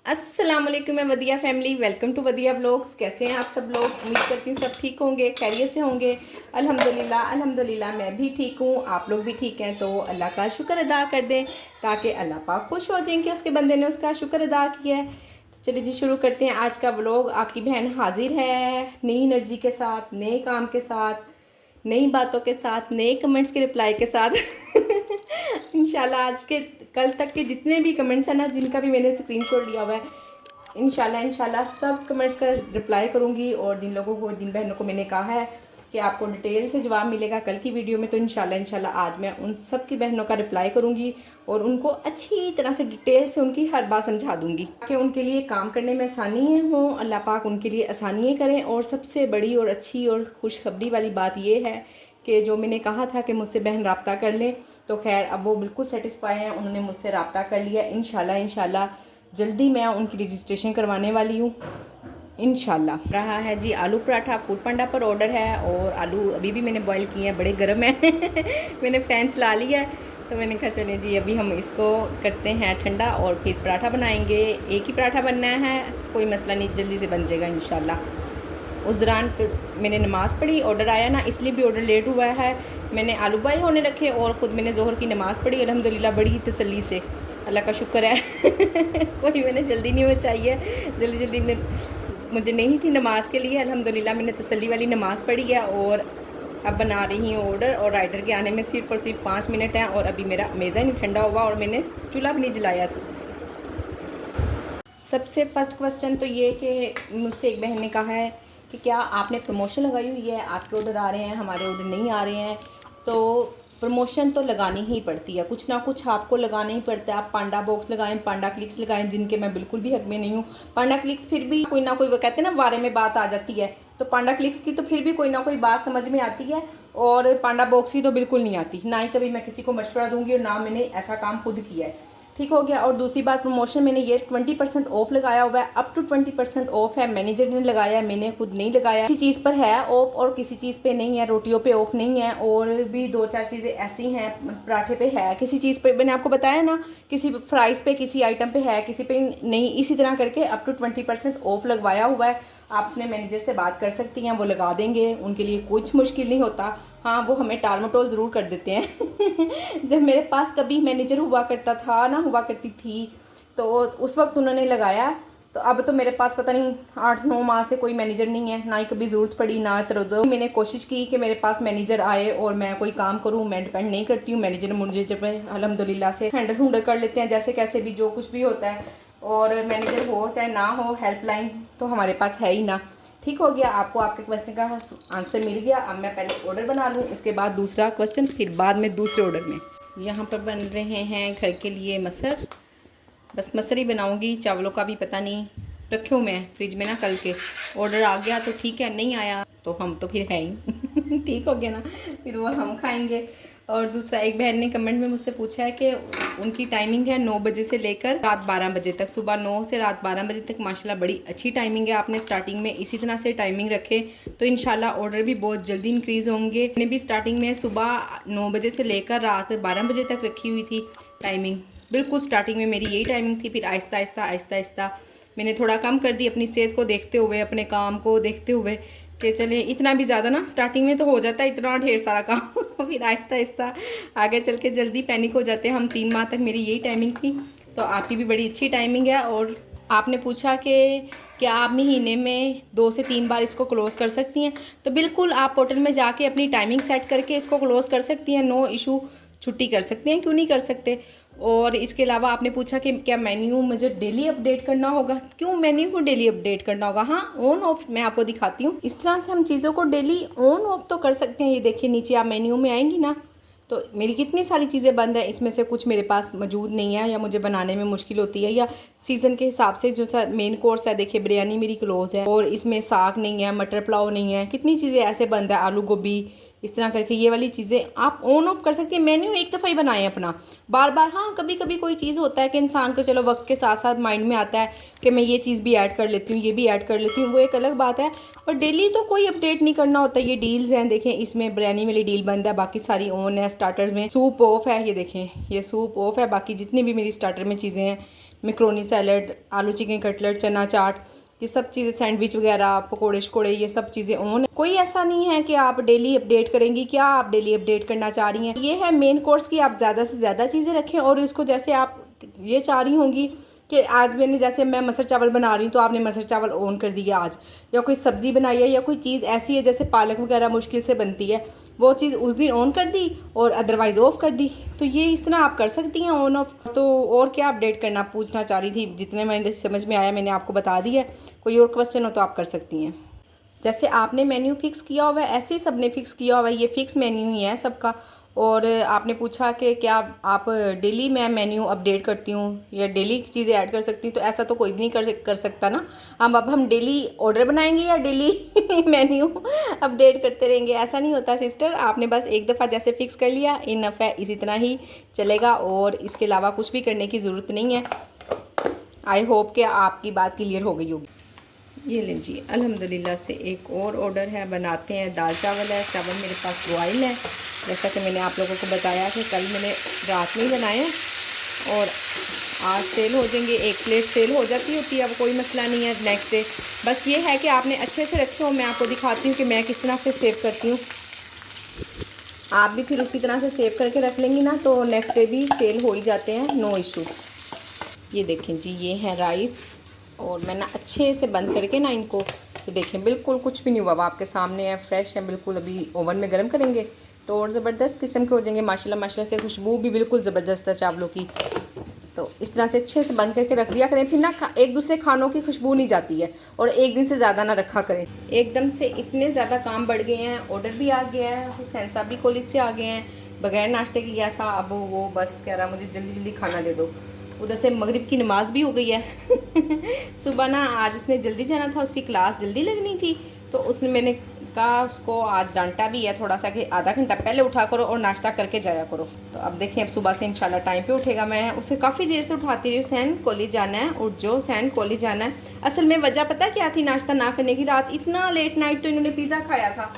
अस्सलाम वालेकुम मैं वदिया फैमिली, वेलकम टू वदिया ब्लॉग्स। कैसे हैं आप सब लोग? उम्मीद करती हूँ सब ठीक होंगे, खैरियत से होंगे। अल्हम्दुलिल्लाह मैं भी ठीक हूँ, आप लोग भी ठीक हैं। तो अल्लाह का शुक्र अदा कर दें ताकि अल्लाह पाक खुश हो जाएं कि उसके बंदे ने उसका शुक्र अदा किया है। तो चलिए जी शुरू करते हैं आज का ब्लॉग। आपकी बहन हाजिर है नई एनर्जी के साथ, नए काम के साथ, नई बातों के साथ, नए कमेंट्स के रिप्लाई के साथ। इंशाल्लाह आज के कल तक के जितने भी कमेंट्स हैं ना, जिनका भी मैंने स्क्रीनशॉट लिया हुआ है, इंशाल्लाह सब कमेंट्स का रिप्लाई करूँगी। और जिन लोगों को, जिन बहनों को मैंने कहा है कि आपको डिटेल से जवाब मिलेगा कल की वीडियो में, तो इंशाल्लाह आज मैं उन सब की बहनों का रिप्लाई करूँगी और उनको अच्छी तरह से डिटेल से उनकी हर बात समझा दूँगी ताकि उनके लिए काम करने में आसानी हो। अल्लाह पाक उनके लिए आसानियाँ करें। और सबसे बड़ी और अच्छी और खुशखबरी वाली बात यह है कि जो मैंने कहा था कि मुझसे बहन रब्ता कर लें, तो खैर अब वो बिल्कुल सेटिस्फाई हैं, उन्होंने मुझसे रब्ता कर लिया। इंशाल्लाह जल्दी मैं उनकी रजिस्ट्रेशन करवाने वाली हूँ इंशाल्लाह। रहा है जी आलू पराठा, फूड पांडा पर ऑर्डर है। और आलू अभी भी मैंने बॉईल किए हैं, बड़े गर्म हैं। मैंने फ़ैन चला लिया है, तो मैंने कहा चलें जी अभी हम इसको करते हैं ठंडा और फिर पराठा बनाएंगे। एक ही पराठा बनना है, कोई मसला नहीं, जल्दी से बन जाएगा इंशाल्लाह। उस दौरान मैंने नमाज़ पढ़ी, ऑर्डर आया ना, इसलिए भी ऑर्डर लेट हुआ है। मैंने आलू बॉयल होने रखे और ख़ुद मैंने ज़ोहर की नमाज़ पढ़ी अल्हम्दुलिल्लाह बड़ी तसल्ली से, अल्लाह का शुक्र है। कोई मैंने जल्दी नहीं मचाई है, जल्दी मुझे नहीं थी नमाज के लिए। अल्हम्दुलिल्लाह मैंने तसल्ली वाली नमाज़ पढ़ी है और अब बना रही हूँ ऑर्डर। और राइडर के आने में सिर्फ़ और सिर्फ 5 मिनट हैं और अभी मेरा मेज़ा नहीं ठंडा हुआ और मैंने चूल्हा भी नहीं जलाया। सबसे फर्स्ट क्वेश्चन तो ये कि मुझसे एक बहन ने कहा है कि क्या आपने प्रमोशन लगाई हुई है, आपके ऑर्डर आ रहे हैं, हमारे ऑर्डर नहीं आ रहे हैं। तो प्रमोशन तो लगानी ही पड़ती है, कुछ ना कुछ आपको लगाना ही पड़ता है। आप पांडा बॉक्स लगाएं, पांडा क्लिक्स लगाएं, जिनके मैं बिल्कुल भी हक में नहीं हूँ। पांडा क्लिक्स फिर भी कोई ना कोई, वो कहते हैं ना बारे में बात आ जाती है, तो पांडा क्लिक्स की तो फिर भी कोई ना कोई बात समझ में आती है और पांडा बॉक्स की तो बिल्कुल नहीं आती। ना ही कभी मैं किसी को मशवरा दूंगी और ना मैंने ऐसा काम खुद किया है। ठीक हो गया। और दूसरी बात, प्रमोशन मैंने ये 20% ऑफ लगाया हुआ है, अप टू 20% ऑफ है। मैनेजर ने लगाया है, मैंने खुद नहीं लगाया। किसी चीज़ पर है ऑफ और किसी चीज़ पे नहीं है। रोटियों पे ऑफ नहीं है और भी 2-4 चीज़ें ऐसी हैं, पराठे पे है, किसी चीज़ पे मैंने आपको बताया ना, किसी फ्राइज़ पे, किसी आइटम पे है, किसी पे नहीं। इसी तरह करके अप टू 20% ऑफ लगवाया हुआ है। आप अपने मैनेजर से बात कर सकती हैं, वो लगा देंगे, उनके लिए कुछ मुश्किल नहीं होता। हाँ, वो हमें टाल मटोल ज़रूर कर देते हैं। जब मेरे पास कभी मैनेजर हुआ करता था ना, हुआ करती थी, तो उस वक्त उन्होंने लगाया। तो अब तो मेरे पास पता नहीं 8-9 माह से कोई मैनेजर नहीं है, ना ही कभी ज़रूरत पड़ी, ना इधर-उधर। मैंने कोशिश की कि मेरे पास मैनेजर आए और मैं कोई काम करूँ, मैं डिपेंड नहीं करती हूँ। मैनेजर मुझे जब अल्हम्दुलिल्लाह से हैंडल कर लेते हैं, जैसे कैसे भी, जो कुछ भी होता है। और मैनेजर हो चाहे ना हो, हेल्पलाइन तो हमारे पास है ही ना। ठीक हो गया, आपको आपके क्वेश्चन का आंसर मिल गया। अब मैं पहले ऑर्डर बना लूँ, इसके बाद दूसरा क्वेश्चन, फिर बाद में दूसरे ऑर्डर में। यहाँ पर बन रहे हैं घर के लिए मसर, बस मसर ही बनाऊँगी, चावलों का भी पता नहीं। रखे हूँ मैं फ्रिज में ना, कल के ऑर्डर आ गया तो ठीक है, नहीं आया तो हम तो फिर है ही। ठीक हो गया ना, फिर वो हम खाएंगे। और दूसरा, एक बहन ने कमेंट में मुझसे पूछा है कि उनकी टाइमिंग है 9 बजे से लेकर रात 12 बजे तक, सुबह 9 से रात 12 बजे तक। माशाल्लाह बड़ी अच्छी टाइमिंग है। आपने स्टार्टिंग में इसी तरह से टाइमिंग रखे तो इंशाल्लाह ऑर्डर भी बहुत जल्दी इंक्रीज़ होंगे। मैंने भी स्टार्टिंग में सुबह 9 बजे से लेकर रात 12 बजे तक रखी हुई थी टाइमिंग। बिल्कुल स्टार्टिंग में मेरी यही टाइमिंग थी। फिर आहिस्ता आहिस्ता मैंने थोड़ा कम कर दी, अपनी सेहत को देखते हुए, अपने काम को देखते हुए, कि चले इतना भी ज़्यादा ना, स्टार्टिंग में तो हो जाता है इतना ढेर सारा काम। फिर आहिस्ता आगे चल के जल्दी पैनिक हो जाते हैं हम। 3 माह तक मेरी यही टाइमिंग थी, तो आपकी भी बड़ी अच्छी टाइमिंग है। और आपने पूछा कि क्या आप महीने में 2 से 3 बार इसको क्लोज़ कर सकती हैं, तो बिल्कुल आप पोर्टल में जाके अपनी टाइमिंग सेट करके इसको क्लोज़ कर सकती हैं, नो इशू। छुट्टी कर सकते हैं, क्यों नहीं कर सकते। और इसके अलावा आपने पूछा कि क्या मेन्यू मुझे डेली अपडेट करना होगा। क्यों मेन्यू को डेली अपडेट करना होगा? हाँ, ऑन ऑफ मैं आपको दिखाती हूँ। इस तरह से हम चीज़ों को डेली ऑन ऑफ तो कर सकते हैं। ये देखिए, नीचे आप मेन्यू में आएंगी ना, तो मेरी कितनी सारी चीज़ें बंद है, इसमें से कुछ मेरे पास मौजूद नहीं है या मुझे बनाने में मुश्किल होती है, या सीज़न के हिसाब से जो सा मेन कोर्स है, देखिए बिरयानी मेरी क्लोज़ है और इसमें साग नहीं है, मटर पुलाव नहीं है, कितनी चीज़ें ऐसे बंद है, आलू गोभी, इस तरह करके ये वाली चीज़ें आप ऑन ऑफ कर सकती हैं। मेन्यू एक दफ़ा ही बनाएं अपना, बार बार। हाँ, कभी कभी कोई चीज़ होता है कि इंसान को चलो वक्त के साथ साथ माइंड में आता है कि मैं ये चीज़ भी ऐड कर लेती हूँ, ये भी ऐड कर लेती हूँ, वो एक अलग बात है। पर डेली तो कोई अपडेट नहीं करना होता। ये डील्स हैं, देखें इसमें बिरयानी वाली डील बंद है, बाकी सारी ऑन है। स्टार्टर्स में सूप ऑफ है, ये देखें ये सूप ऑफ है, बाकी जितनी भी मेरी स्टार्टर में चीज़ें हैं मैक्रोनी सैलड, आलू चिकन कटलेट, चना चाट, ये सब चीज़ें, सैंडविच वगैरह, पकोड़े शकोड़े, ये सब चीज़ें ऑन। कोई ऐसा नहीं है कि आप डेली अपडेट करेंगी, क्या आप डेली अपडेट करना चाह रही हैं। ये है मेन कोर्स की आप ज़्यादा से ज़्यादा चीज़ें रखें, और इसको जैसे आप ये चाह रही होंगी कि आज मैंने, जैसे मैं मसर चावल बना रही हूँ तो आपने मसर चावल ऑन कर दिया आज, या कोई सब्ज़ी बनाई है, या कोई चीज़ ऐसी है जैसे पालक वगैरह मुश्किल से बनती है, वो चीज़ उस दिन ऑन कर दी और अदरवाइज़ ऑफ कर दी। तो ये इस तरह आप कर सकती हैं ऑन ऑफ। तो और क्या अपडेट करना पूछना चाह रही थी, जितने मैंने समझ में आया मैंने आपको बता दिया। कोई और क्वेश्चन हो तो आप कर सकती हैं। जैसे आपने मेन्यू फ़िक्स किया हुआ है ऐसे ही सब ने फ़िक्स किया हुआ है, ये फ़िक्स मेन्यू ही है सबका। और आपने पूछा कि क्या आप डेली मैं मेन्यू अपडेट करती हूँ या डेली चीज़ें ऐड कर सकती हूँ, तो ऐसा तो कोई भी नहीं कर सकता ना। हम डेली ऑर्डर बनाएंगे या डेली मेन्यू अपडेट करते रहेंगे, ऐसा नहीं होता सिस्टर। आपने बस एक दफ़ा जैसे फ़िक्स कर लिया, इनफ है, इसी तरह ही चलेगा, और इसके अलावा कुछ भी करने की ज़रूरत नहीं है। आई होप कि आपकी बात क्लियर हो गई होगी। ये लीजिए अल्हम्दुलिल्लाह से एक और ऑर्डर है, बनाते हैं। दाल चावल है, चावल मेरे पास बॉयल है, जैसा कि मैंने आप लोगों को बताया कि कल मैंने रात में ही बनाए हैं और आज सेल हो जाएंगे। एक प्लेट सेल हो जाती होती है, अब कोई मसला नहीं है नेक्स्ट डे। बस ये है कि आपने अच्छे से रखे हो। मैं आपको दिखाती हूँ कि मैं किस तरह से सेव करती हूँ। आप भी फिर उसी तरह से सेव करके रख लेंगी ना, तो नेक्स्ट डे भी सेल हो ही जाते हैं, नो इशू। ये देखें जी, ये है राइस, और मैं ना अच्छे से बंद करके ना इनको, तो देखें बिल्कुल कुछ भी नहीं हुआ, आपके सामने है, फ्रेश है बिल्कुल। अभी ओवन में गर्म करेंगे तो और ज़बरदस्त किस्म के हो जाएंगे माशाल्लाह माशाल्लाह से। खुशबू भी बिल्कुल ज़बरदस्त है चावलों की। तो इस तरह से अच्छे से बंद करके रख दिया करें, फिर ना एक दूसरे खानों की खुशबू नहीं जाती है, और एक दिन से ज़्यादा ना रखा करें। एकदम से इतने ज़्यादा काम बढ़ गए हैं, ऑर्डर भी आ गया है, हुसैन साहब भी कॉलेज से आ गए हैं, बगैर नाश्ते के गया था, अब वो बस कह रहा मुझे जल्दी जल्दी खाना दे दो। उधर से मगरिब की नमाज भी हो गई है। सुबह ना आज उसने जल्दी जाना था, उसकी क्लास जल्दी लगनी थी, तो उसने, मैंने कहा उसको आज डांटा भी है थोड़ा सा कि आधा घंटा पहले उठा करो और नाश्ता करके जाया करो। तो अब देखें, अब सुबह से इंशाल्लाह टाइम पे उठेगा। मैं उसे काफ़ी देर से उठाती रही, हुसैन कॉलेज जाना है, उठ जो हुसैन कॉलेज जाना है। असल में वजह पता क्या थी नाश्ता ना करने की? रात इतना लेट नाइट तो इन्होंने पिज़्ज़ा खाया था,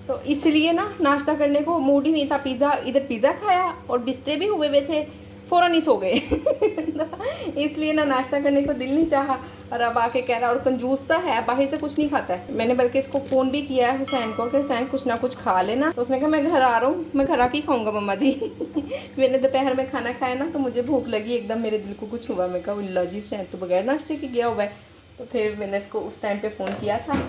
तो इसलिए ना नाश्ता करने को मूड ही नहीं था। पिज़्ज़ा, इधर पिज़्ज़ा खाया और बिस्तर भी हुए हुए थे, फ़ौरन ही सो गए। इसलिए ना नाश्ता करने को दिल नहीं चाहा, और अब आके कह रहा, और कंजूस सा है, बाहर से कुछ नहीं खाता है। मैंने बल्कि इसको फ़ोन भी किया है हुसैन को कि हुसैन कुछ ना कुछ खा लेना, तो उसने कहा मैं घर आ रहा हूँ, मैं घर आके खाऊंगा मम्मा जी। मैंने दोपहर में खाना खाया ना, तो मुझे भूख लगी एकदम, मेरे दिल को कुछ हुआ। मैं कहा उल्ला जी, हुसैन तो बगैर नाश्ते की गया हुआ है। तो फिर मैंने इसको उस टाइम पर फ़ोन किया था।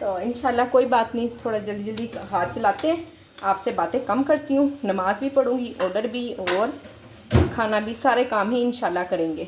तो इंशाल्लाह कोई बात नहीं, थोड़ा जल्दी जल्दी हाथ चलाते हैं। आपसे बातें कम करती हूँ, नमाज भी पढ़ूँगी, ऑर्डर भी और खाना भी, सारे काम ही इंशाल्लाह करेंगे।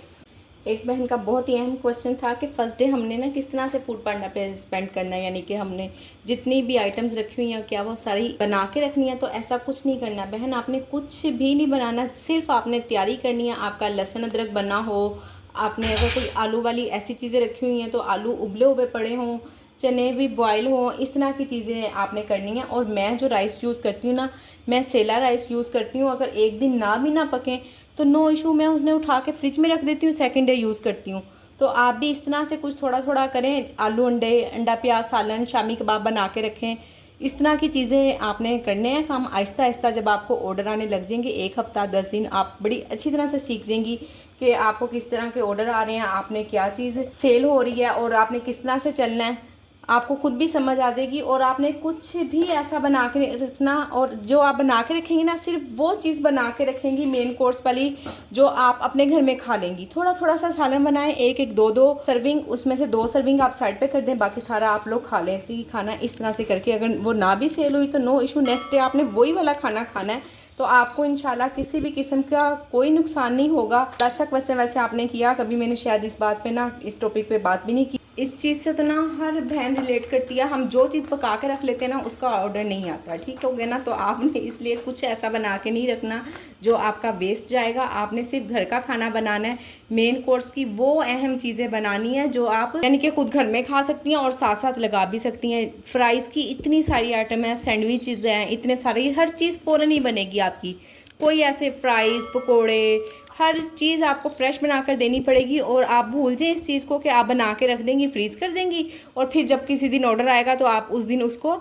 एक बहन का बहुत ही अहम क्वेश्चन था कि फ़र्स्ट डे हमने ना किस तरह से फूड पांडा पे स्पेंड करना है, यानी कि हमने जितनी भी आइटम्स रखी हुई हैं क्या वो सारी बना के रखनी है। तो ऐसा कुछ नहीं करना बहन, आपने कुछ भी नहीं बनाना, सिर्फ आपने तैयारी करनी है। आपका लहसुन अदरक बना हो, आपने अगर कोई आलू वाली ऐसी चीज़ें रखी हुई हैं तो आलू उबले हुए पड़े हों, चने भी बॉयल हों, इस तरह की चीज़ें आपने करनी है। और मैं जो राइस यूज़ करती हूँ ना, मैं सेला राइस यूज़ करती हूँ। अगर एक दिन ना भी ना पकें तो नो इशू, मैं उसने उठा के फ्रिज में रख देती हूँ, सेकंड डे यूज़ करती हूँ। तो आप भी इस तरह से कुछ थोड़ा थोड़ा करें। आलू अंडे, अंडा प्याज सालन, शामी कबाब बना के रखें। इस तरह की चीज़ें आपने करने हैं काम आहिस्ता आहिस्ता। जब आपको ऑर्डर आने लग जाएंगे, 1 हफ़्ता 10 दिन, आप बड़ी अच्छी तरह से सीख जाएंगी कि आपको किस तरह के ऑर्डर आ रहे हैं, आपने क्या चीज़ सेल हो रही है और आपने किस तरह से चलना है। आपको खुद भी समझ आ जाएगी। और आपने कुछ भी ऐसा बना के रखना, और जो आप बना के रखेंगे ना, सिर्फ वो चीज़ बना के रखेंगी मेन कोर्स वाली जो आप अपने घर में खा लेंगी। थोड़ा थोड़ा सा सालन बनाएं, 1-1 2-2 सर्विंग, उसमें से 2 सर्विंग आप साइड पे कर दें, बाकी सारा आप लोग खा लें कि खाना। इस तरह से करके अगर वो ना भी सेल हुई तो नो इशू, नेक्स्ट डे आपने वही वाला खाना खाना है, तो आपको इंशाल्लाह किसी भी किस्म का कोई नुकसान नहीं होगा। अच्छा क्वेश्चन वैसे आपने किया, कभी मैंने शायद इस बात पे ना, इस टॉपिक पे बात भी नहीं की। इस चीज़ से तो ना हर बहन रिलेट करती है। हम जो चीज़ पका के रख लेते हैं ना, उसका ऑर्डर नहीं आता, ठीक हो गया ना। तो आपने इसलिए कुछ ऐसा बना के नहीं रखना जो आपका वेस्ट जाएगा। आपने सिर्फ घर का खाना बनाना है। मेन कोर्स की वो अहम चीज़ें बनानी है जो आप यानी कि खुद घर में खा सकती हैं और साथ साथ लगा भी सकती हैं। फ्राइज़ की इतनी सारी आइटम है, सैंडविचेज़ हैं, इतने सारे, हर चीज़ फ़ौरन ही बनेगी आपकी। कोई ऐसे फ्राइज़, पकोड़े, हर चीज़ आपको फ्रेश बनाकर देनी पड़ेगी। और आप भूल जाएं इस चीज़ को कि आप बना के रख देंगी, फ्रीज़ कर देंगी, और फिर जब किसी दिन ऑर्डर आएगा तो आप उस दिन उसको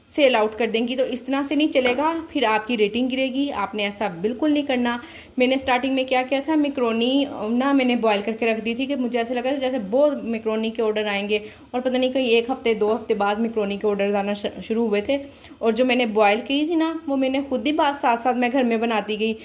सेल आउट कर देंगी। तो इस तरह से नहीं चलेगा, फिर आपकी रेटिंग गिरेगी। आपने ऐसा बिल्कुल नहीं करना। मैंने स्टार्टिंग में क्या किया था, मैक्रोनी ना मैंने बॉयल करके रख दी थी कि मुझे ऐसा लगा जैसे बहुत मैक्रोनी के ऑर्डर आएंगे, और पता नहीं कहीं 1 हफ्ते 2 हफ्ते बाद मैक्रोनी के ऑर्डर आना शुरू हुए थे। और जो मैंने बॉयल की थी ना, वो मैंने खुद ही बात साथ साथ मैं घर में बनाती गई,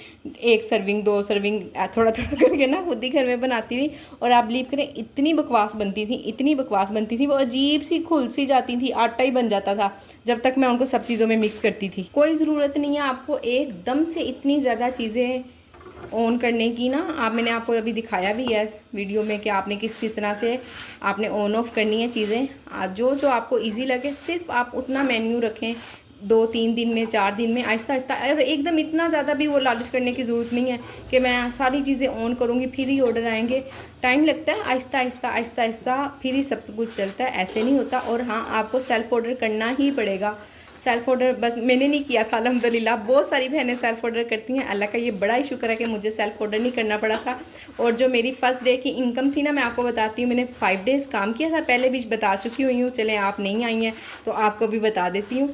1 सर्विंग 2 सर्विंग थोड़ा थोड़ा करके ना खुद ही घर में बनाती थी। और आप बिलीव करें, इतनी बकवास बनती थी, इतनी बकवास बनती थी, वो अजीब सी खुल सी जाती थी, आटा ही बन जाता था जब तक मैं उनको सब चीज़ों में मिक्स करती थी। कोई ज़रूरत नहीं है आपको एकदम से इतनी ज़्यादा चीज़ें ऑन करने की ना। मैंने आपको अभी दिखाया भी है वीडियो में कि आपने किस किस तरह से आपने ऑन ऑफ करनी है चीज़ें। जो जो आपको इजी लगे, सिर्फ आप उतना मेन्यू रखें, 2-3 दिन में 4 दिन में आहिस्ता आहिस्ता। और एकदम इतना ज़्यादा भी वो लालच करने की ज़रूरत नहीं है कि मैं सारी चीज़ें ऑन करूँगी फिर ही ऑर्डर आएंगे। टाइम लगता है, आहिस्ता आहिस्ता आहिस्ता आहिस्ता फिर ही सब कुछ चलता है, ऐसे नहीं होता। और हाँ, आपको सेल्फ़ ऑर्डर करना ही पड़ेगा। सेल्फ़ ऑर्डर बस मैंने नहीं किया था अल्हम्दुलिल्लाह, बहुत सारी बहनें सेल्फ़ ऑर्डर करती हैं। अल्लाह का ये बड़ा ही शुक्र है कि मुझे सेल्फ़ ऑर्डर नहीं करना पड़ा था। और जो मेरी फ़र्स्ट डे की इनकम थी ना, मैं आपको बताती हूँ, मैंने 5 डेज़ काम किया था, पहले भी बता चुकी हुई हूँ। चलें, आप नहीं आई हैं तो आपको भी बता देती हूँ।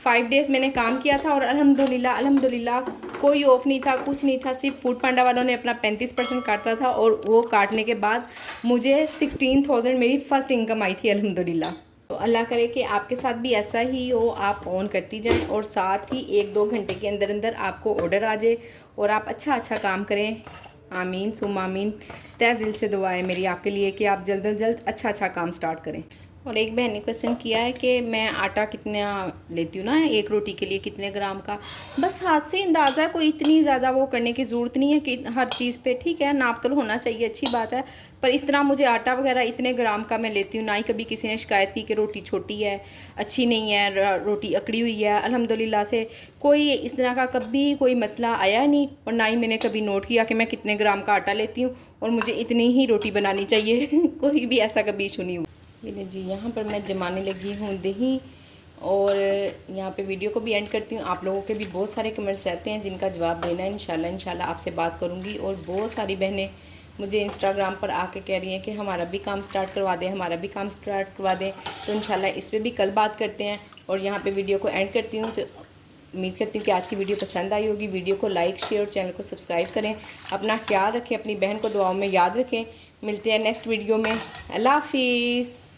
5 डेज़ मैंने काम किया था और अल्हम्दुलिल्लाह अल्हम्दुलिल्लाह कोई ऑफ नहीं था, कुछ नहीं था। सिर्फ फूड पांडा वालों ने अपना 35% काटा था, और वो काटने के बाद मुझे 16,000 मेरी फ़र्स्ट इनकम आई थी अल्हम्दुलिल्लाह। तो अल्लाह करे कि आपके साथ भी ऐसा ही हो, आप ऑन करती जाएं और साथ ही 1-2 घंटे के अंदर अंदर आपको ऑर्डर आ जाए और आप अच्छा अच्छा काम करें। आमीन सुम आमीन। तहे दिल से दुआ है मेरी आपके लिए कि आप जल्द अज जल्द अच्छा अच्छा काम स्टार्ट करें। और एक बहन ने क्वेश्चन किया है कि मैं आटा कितना लेती हूँ ना, 1 रोटी के लिए कितने ग्राम का। बस हाथ से अंदाज़ा, कोई इतनी ज़्यादा वो करने की ज़रूरत नहीं है कि हर चीज़ पे। ठीक है, नाप तो होना चाहिए, अच्छी बात है, पर इस तरह मुझे आटा वगैरह इतने ग्राम का मैं लेती हूँ। ना ही कभी किसी ने शिकायत की कि रोटी छोटी है, अच्छी नहीं है, रोटी अकड़ी हुई है। अल्हम्दुलिल्लाह से कोई इस तरह का कभी कोई मसला आया नहीं, और ना ही मैंने कभी नोट किया कि मैं कितने ग्राम का आटा लेती हूँ और मुझे इतनी ही रोटी बनानी चाहिए। कोई भी ऐसा कभी इशू नहीं हुआ। ये जी, यहाँ पर मैं जमाने लगी हूँ दही, और यहाँ पे वीडियो को भी एंड करती हूँ। आप लोगों के भी बहुत सारे कमेंट्स रहते हैं जिनका जवाब देना है। इंशाल्लाह आपसे बात करूँगी। और बहुत सारी बहनें मुझे इंस्टाग्राम पर आके कह रही हैं कि हमारा भी काम स्टार्ट करवा दें, हमारा भी काम स्टार्ट करवा दें। तो इंशाल्लाह इस पर भी कल बात करते हैं। और यहाँ पर वीडियो को एंड करती हूँ। तो उम्मीद करती हूँ कि आज की वीडियो पसंद आई होगी। वीडियो को लाइक शेयर और चैनल को सब्सक्राइब करें। अपना ख्याल रखें, अपनी बहन को दुआओं में याद रखें। मिलते हैं नेक्स्ट वीडियो में। अल्लाह हाफिज़।